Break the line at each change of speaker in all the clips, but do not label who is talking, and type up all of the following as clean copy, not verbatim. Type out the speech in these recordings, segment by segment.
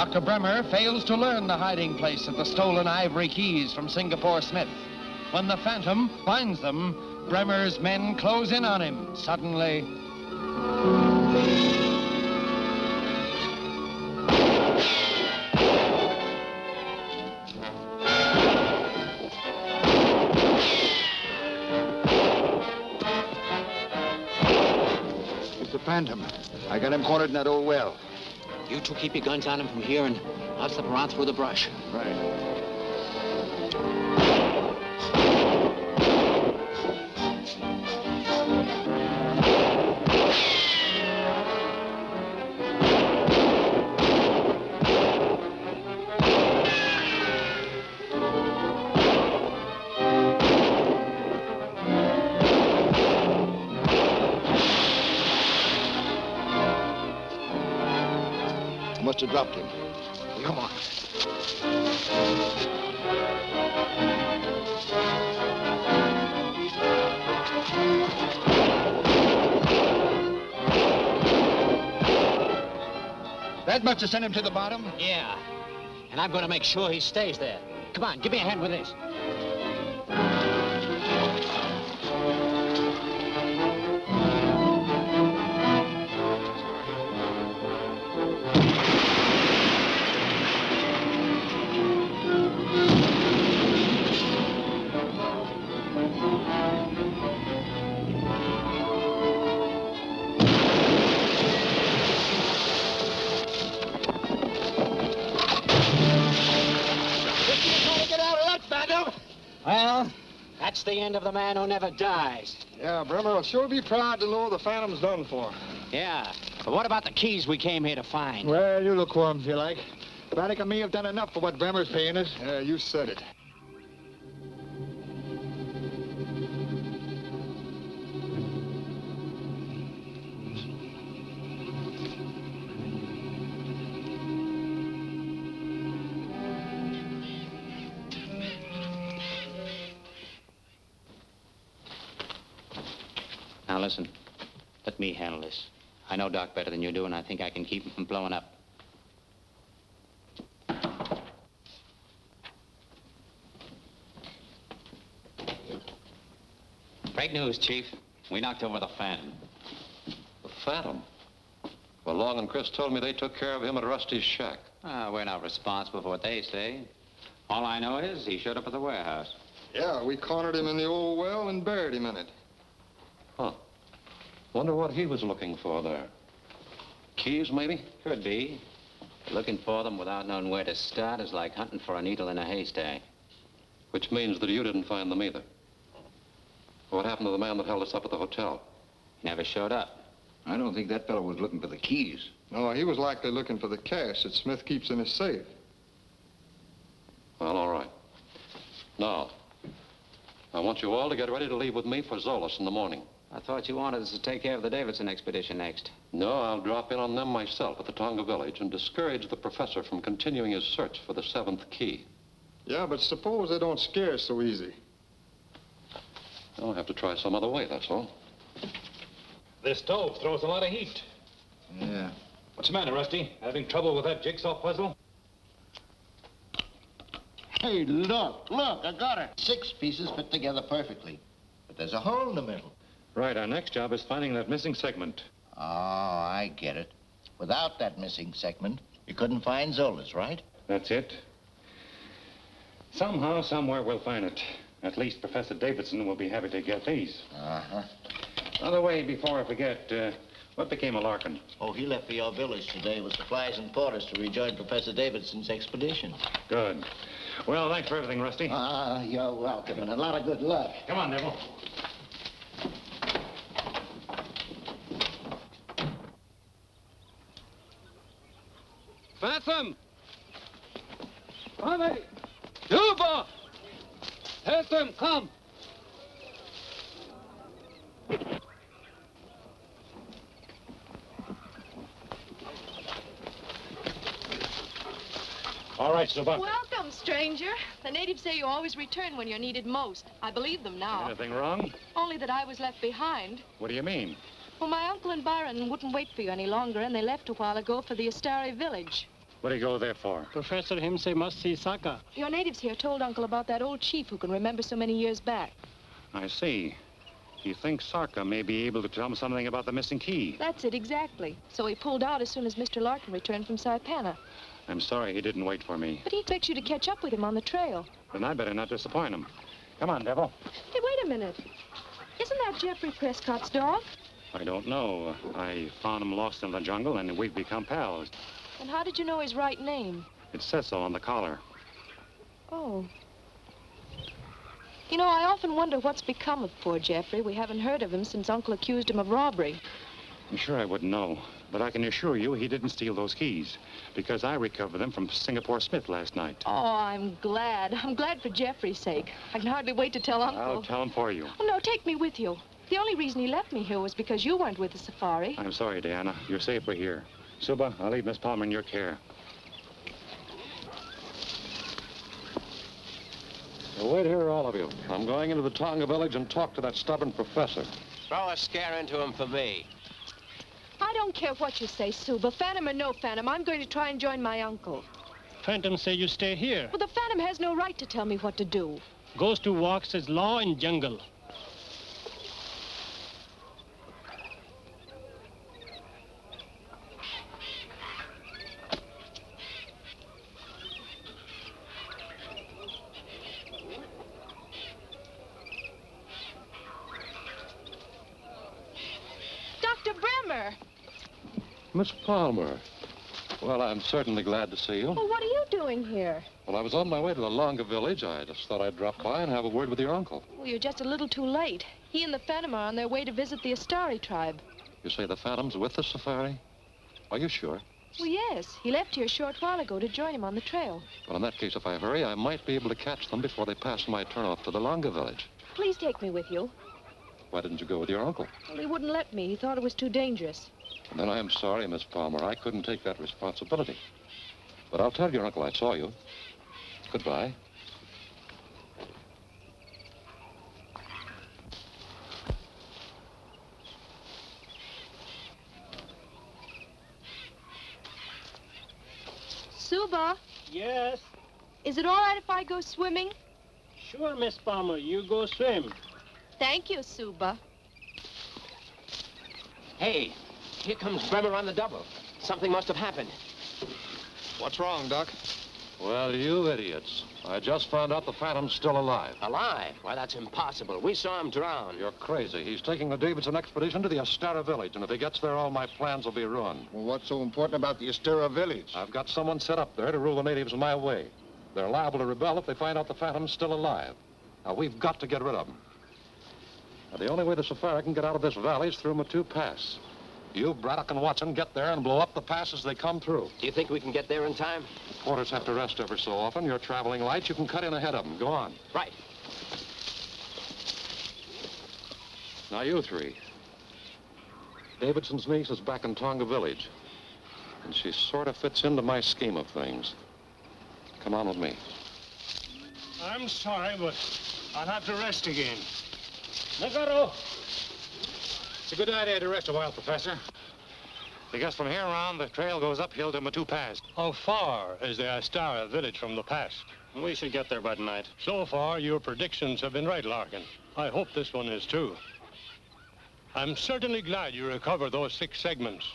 Dr. Bremer fails to learn the hiding place of the stolen ivory keys from Singapore Smith. When the Phantom finds them, Bremer's men close in on him. Suddenly...
It's the Phantom. I got him cornered in that old well.
You two keep your guns on him from here, and I'll slip around through the brush.
Right. Must have dropped him. Come on. That must have sent him to the bottom?
Yeah. And I'm going to make sure he stays there. Come on, give me a hand with this. Well, that's the end of the man who never dies.
Yeah, Bremer will sure be proud to know the Phantom's done for.
Yeah, but what about the keys we came here to find?
Well, you look for them if you like. Braddock and me have done enough for what Bremer's paying us. Yeah, you said it.
Now, listen. Let me handle this. I know Doc better than you do, and I think I can keep him from blowing up. Great news, Chief. We knocked over the Phantom.
The Phantom? Well, Long and Chris told me they took care of him at Rusty's shack.
We're not responsible for what they say. All I know is he showed up at the warehouse.
Yeah, we cornered him in the old well and buried him in it.
Huh. Wonder what he was looking for there. Keys, maybe?
Could be. But looking for them without knowing where to start is like hunting for a needle in a haystack.
Which means that you didn't find them either. What happened to the man that held us up at the hotel?
He never showed up.
I don't think that fellow was looking for the keys. No, he was likely looking for the cash that Smith keeps in his safe.
Well, all right. Now, I want you all to get ready to leave with me for Zolas in the morning.
I thought you wanted us to take care of the Davidson expedition next.
No, I'll drop in on them myself at the Tonga village and discourage the professor from continuing his search for the 7th key.
Yeah, but suppose they don't scare us so easy.
I'll have to try some other way, that's all.
This stove throws a lot of heat.
Yeah.
What's the matter, Rusty? Having trouble with that jigsaw puzzle?
Hey, look, I got it. 6 pieces fit together perfectly. But there's a hole in the middle.
Right, our next job is finding that missing segment.
Oh, I get it. Without that missing segment, you couldn't find Zola's, right?
That's it. Somehow, somewhere, we'll find it. At least Professor Davidson will be happy to get these.
Uh-huh.
By the way, before I forget, what became of Larkin?
Oh, he left for your village today with supplies and quarters to rejoin Professor Davidson's expedition.
Good. Well, thanks for everything, Rusty.
You're welcome, and a lot of good luck.
Come on, Neville.
Phantom! Come! Juba! Phantom, come!
All right, Suba.
Welcome, stranger. The natives say you always return when you're needed most. I believe them now.
Anything wrong?
Only that I was left behind.
What do you mean?
Well, my uncle and Byron wouldn't wait for you any longer, and they left a while ago for the Astari village.
What do you go there for?
Professor him say must see Saka.
Your natives here told Uncle about that old chief who can remember so many years back.
I see. He thinks Sarka may be able to tell him something about the missing key.
That's it, exactly. So he pulled out as soon as Mr. Larkin returned from Saipana.
I'm sorry he didn't wait for me.
But he expects you to catch up with him on the trail.
Then I better not disappoint him. Come on, Devil.
Hey, wait a minute. Isn't that Jeffrey Prescott's dog?
I don't know. I found him lost in the jungle, and we've become pals.
And how did you know his right name?
It says so on the collar.
Oh. You know, I often wonder what's become of poor Jeffrey. We haven't heard of him since Uncle accused him of robbery.
I'm sure I wouldn't know, but I can assure you he didn't steal those keys, because I recovered them from Singapore Smith last night.
Oh, I'm glad. I'm glad for Jeffrey's sake. I can hardly wait to tell Uncle.
I'll tell him for you.
Oh, no, take me with you. The only reason he left me here was because you weren't with the safari.
I'm sorry, Diana. You're safer here. Suba, I'll leave Miss Palmer in your care.
Now, wait here, all of you. I'm going into the Tonga village and talk to that stubborn professor.
Throw a scare into him for me.
I don't care what you say, Suba. Phantom or no Phantom, I'm going to try and join my uncle.
Phantom say you stay here.
Well, the Phantom has no right to tell me what to do.
Goes to walk says law in jungle.
Dr. Bremer!
Miss Palmer. Well, I'm certainly glad to see you.
Well, what are you doing here?
Well, I was on my way to the Longa village. I just thought I'd drop by and have a word with your uncle.
Well, you're just a little too late. He and the Phantom are on their way to visit the Astari tribe.
You say the Phantom's with the safari? Are you sure?
Well, yes. He left here a short while ago to join him on the trail.
Well, in that case, if I hurry, I might be able to catch them before they pass my turnoff to the Longa village.
Please take me with you.
Why didn't you go with your uncle?
Well, he wouldn't let me. He thought it was too dangerous.
Then I am sorry, Miss Palmer. I couldn't take that responsibility. But I'll tell your uncle I saw you. Goodbye.
Suba,
Yes.
is it all right if I go swimming?
Sure, Miss Palmer. You go swim.
Thank you, Suba.
Hey, here comes Bremer on the double. Something must have happened.
What's wrong, Doc?
Well, you idiots. I just found out the Phantom's still alive.
Alive? Why, that's impossible. We saw him drown.
You're crazy. He's taking the Davidson expedition to the Astara village, and if he gets there, all my plans will be ruined.
Well, what's so important about the Astera village?
I've got someone set up there to rule the natives my way. They're liable to rebel if they find out the Phantom's still alive. Now, we've got to get rid of them. Now, the only way the safari can get out of this valley is through Matu Pass. You, Braddock, and Watson get there and blow up the pass as they come through.
Do you think we can get there in time?
Porters have to rest every so often. You're traveling light. You can cut in ahead of them. Go on.
Right.
Now, you three. Davidson's niece is back in Tonga village. And she sort of fits into my scheme of things. Come on with me.
I'm sorry, but I'll have to rest again. Nagaro!
It's a good idea to rest a while, Professor. Because from here on, the trail goes uphill to Matu Pass.
How far is the Astara village from the pass?
We should get there by tonight.
So far, your predictions have been right, Larkin. I hope this one is too. I'm certainly glad you recovered those 6 segments.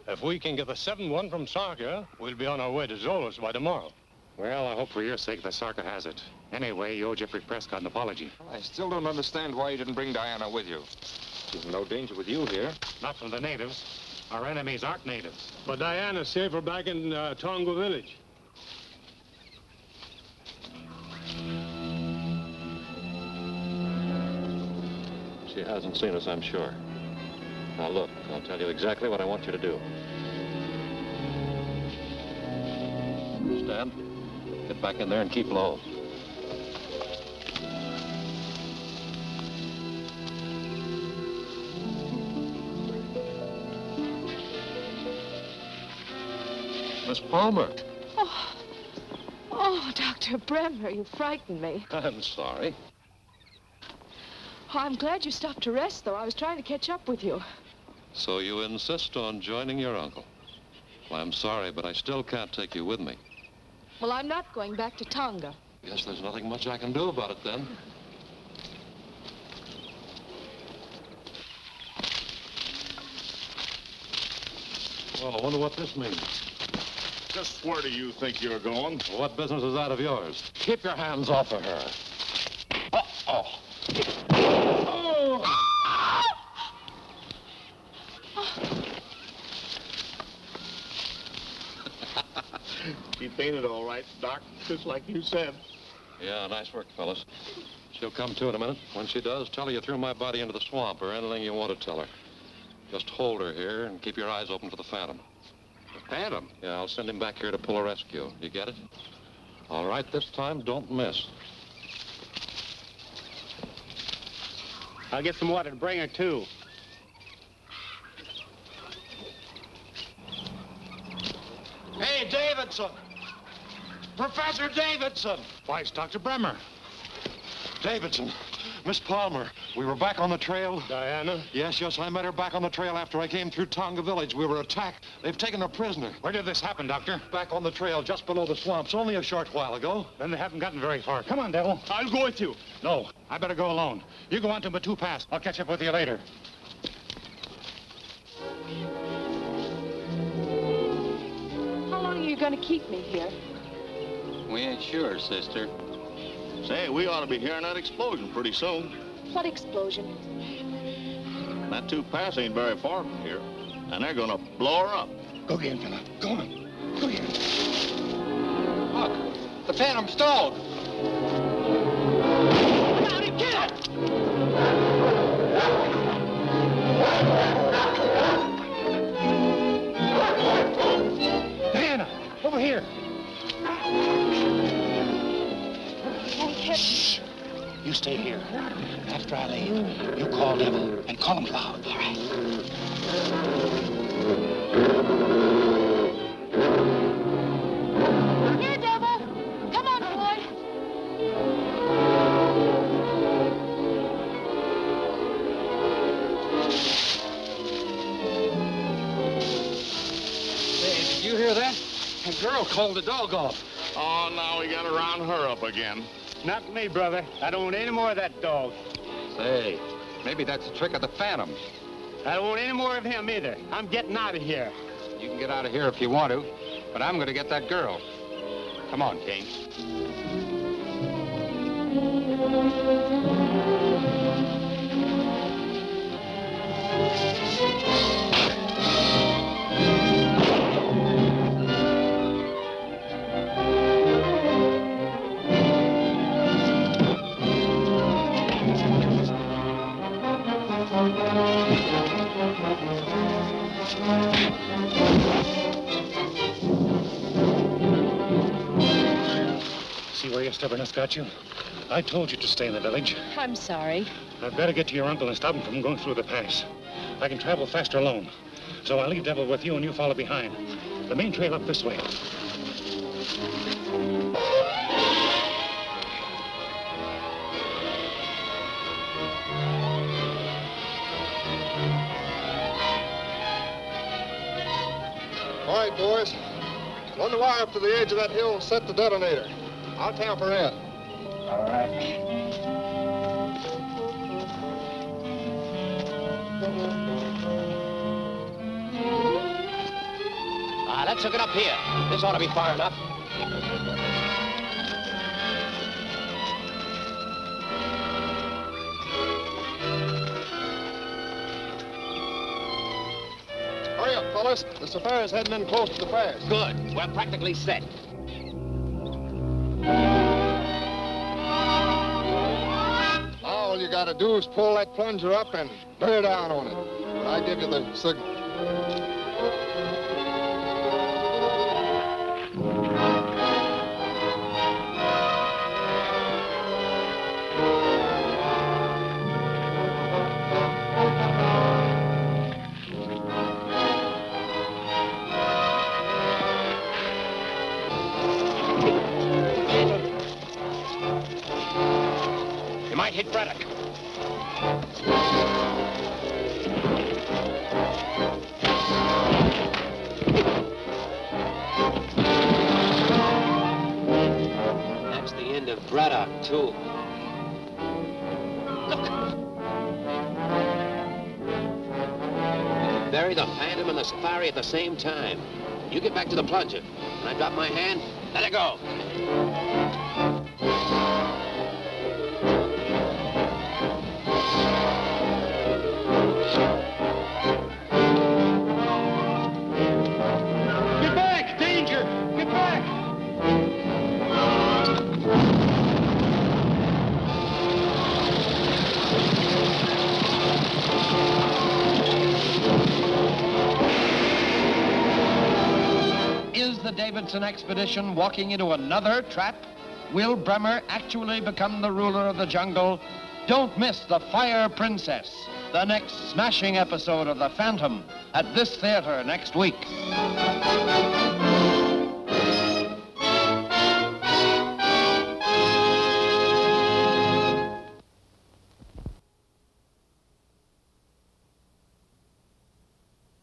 If we can get the 7th one from Sarka, we'll be on our way to Zolos by tomorrow.
Well, I hope for your sake that Sarka has it. Anyway, you owe Jeffrey Prescott an apology.
I still don't understand why you didn't bring Diana with you. She's in no danger with you here.
Not from the natives. Our enemies aren't natives.
But Diana's safer back in Tonga village.
She hasn't seen us, I'm sure. Now, look, I'll tell you exactly what I want you to do. Stand. Get back in there and keep low. Miss Palmer.
Oh, Dr. Bremer, you frightened me.
I'm sorry.
Oh, I'm glad you stopped to rest, though. I was trying to catch up with you.
So you insist on joining your uncle? Well, I'm sorry, but I still can't take you with me.
Well, I'm not going back to Tonga.
Guess there's nothing much I can do about it then. Well, I wonder what this means.
Just where do you think you're going?
Well, what business is that of yours? Keep your hands off of her.
Uh-oh. She fainted all right, Doc, just like you said.
Yeah, nice work, fellas. She'll come to in a minute. When she does, tell her you threw my body into the swamp or anything you want to tell her. Just hold her here and keep your eyes open for the Phantom.
The Phantom?
Yeah, I'll send him back here to pull a rescue. You get it? All right, this time, don't miss.
I'll get some water to bring her to.
Hey, Davidson! Professor Davidson!
Why, it's Dr. Bremer. Davidson, Miss Palmer, we were back on the trail.
Diana?
Yes, I met her back on the trail after I came through Tonga village. We were attacked. They've taken her prisoner.
Where did this happen, Doctor?
Back on the trail, just below the swamps, only a short while ago.
Then they haven't gotten very far. Come on, Devil.
I'll go with you.
No, I better go alone. You go on to Batu Pass. I'll catch up with you later.
How long are you going to keep me here?
We ain't sure, sister.
Say, we ought to be hearing that explosion pretty soon.
What explosion?
That two pass ain't very far from here, and they're gonna blow her up.
Go get him, fella. Go on. Go get him.
Look, the Phantom stalled.
Come on and get it!
Diana, over here.
Shh. You stay here. After I leave, you call Devil and call him loud. All right.
Here, Devil. Come on, boy.
Hey, did you hear that? A girl called the dog off.
Oh, now we gotta round her up again.
Not me, brother. I don't want any more of that dog.
Say, maybe that's a trick of the Phantom.
I don't want any more of him either. I'm getting out of here.
You can get out of here if you want to, but I'm going to get that girl. Come on, Kane.
See where your stubbornness got you? I told you to stay in the village.
I'm sorry.
I'd better get to your uncle and stop him from going through the pass. I can travel faster alone. So I'll leave Devil with you and you follow behind. The main trail up this way.
All right, boys. Run the wire up to the edge of that hill and set the detonator. I'll tamper in.
All right.
Let's hook it up here. This ought to be far enough.
Hurry up, fellas. The safari's heading in close to the pass.
Good. We're practically set.
Now all you gotta do is pull that plunger up and bear down on it. When I give you the signal.
You might hit Braddock.
too. Look. We bury the Phantom and the Safari at the same time. You get back to the plunger. When I drop my hand, let it go.
Get back! Danger! Get back! Is the Davidson expedition walking into another trap? Will Bremer actually become the ruler of the jungle? Don't miss The Fire Princess, the next smashing episode of The Phantom, at this theater next week.